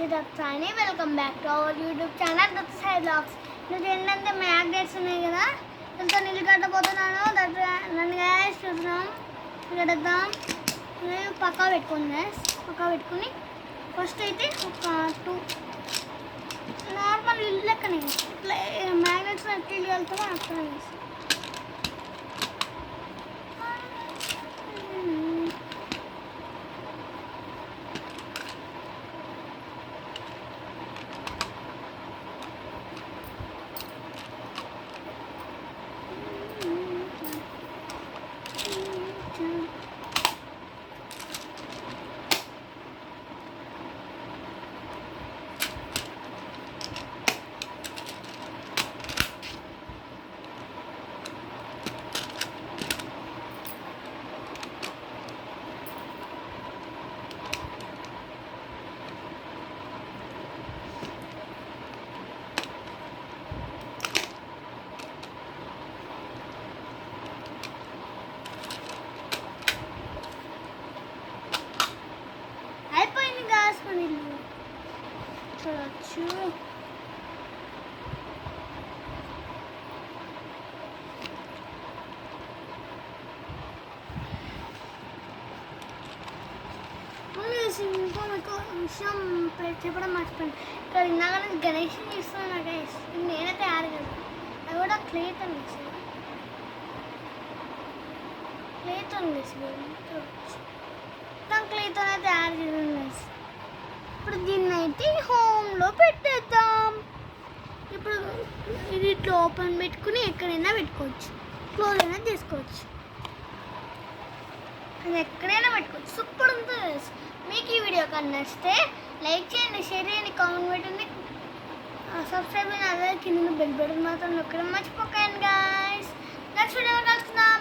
is Dr. Saini. Welcome back to our YouTube channel Dr. Sai Vlogs. ఇది ఏంటంటే magnets ఉన్నాయి కదా, ఇంత నీళ్ళు కట్టబోతున్నాను. నన్ను గ్యాస్ చూద్దాం, కడద్దాం. పక్కా పెట్టుకోండి గ్యాస్, పక్కా పెట్టుకుని ఫస్ట్ అయితే ఒక 2 నార్మల్ ఇల్లు లెక్కనే ఇట్లా మ్యాగ్నెట్స్ ఎట్లా ఇల్లు వెళ్తామో అక్కడ వేసి చూడొచ్చు. ఇంకో మీకు విషయం చెప్పడం మర్చిపోయింది. ఇక్కడ ఇందాక గణేష్ ఇస్తున్నాను గణేష్, నేనే తయారు కదా, అది కూడా క్లేతో వేసి మొత్తం క్లేతోనే తయారు చేసాను. ఇప్పుడు దీన్ని అయితే హోమ్లో పెట్టేద్దాం. ఇప్పుడు ఇది ఇట్లా ఓపెన్ పెట్టుకుని ఎక్కడైనా పెట్టుకోవచ్చు, క్లోజ్ అయినా చేసుకోవచ్చు, అది ఎక్కడైనా పెట్టుకోవచ్చు. సూపర్ ఉంటుంది. మీకు ఈ వీడియో కానీ నచ్చితే లైక్ చేయండి, షేర్ చేయండి, కామెంట్ పెట్టండి, సబ్స్క్రైబ్ అయిన అదే కింద బెల్ బటన్ మాత్రం నొక్కడం మర్చిపోకండి గాయ్స్. Next video కలుస్తున్నాం.